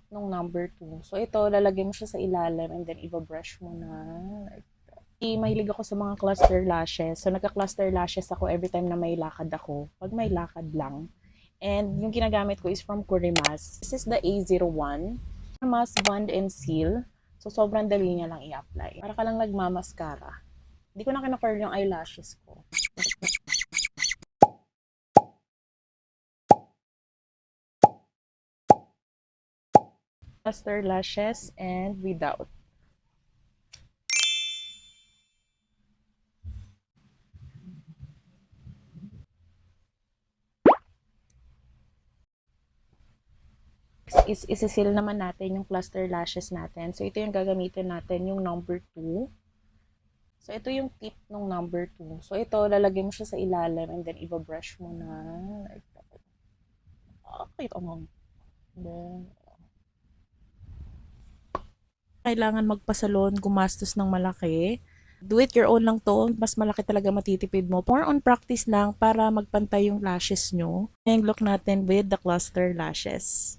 nung number 2. So, ito, lalagay mo siya sa ilalim and then iba-brush mo na. Like, mahilig ako sa mga cluster lashes. So, nagka-cluster lashes ako every time na may lakad ako. Pag may lakad lang. And yung ginagamit ko is from Kurimas. This is the A01. Kurimas Bond and Seal. So, sobrang dali niya lang i-apply. Para ka lang nagmamaskara. Hindi ko na kinakurl yung eyelashes ko. Cluster lashes and without. Isisil naman natin yung cluster lashes natin. So, ito yung gagamitin natin, yung number 2. So, ito yung tip ng number 2. So, ito, lalagay mo siya sa ilalim and then iba-brush mo na. Like, okay, then, kailangan magpasalon, gumastos ng malaki. Do it your own lang to. Mas malaki talaga matitipid mo. More on practice lang para magpantay yung lashes nyo. Yung look natin with the cluster lashes.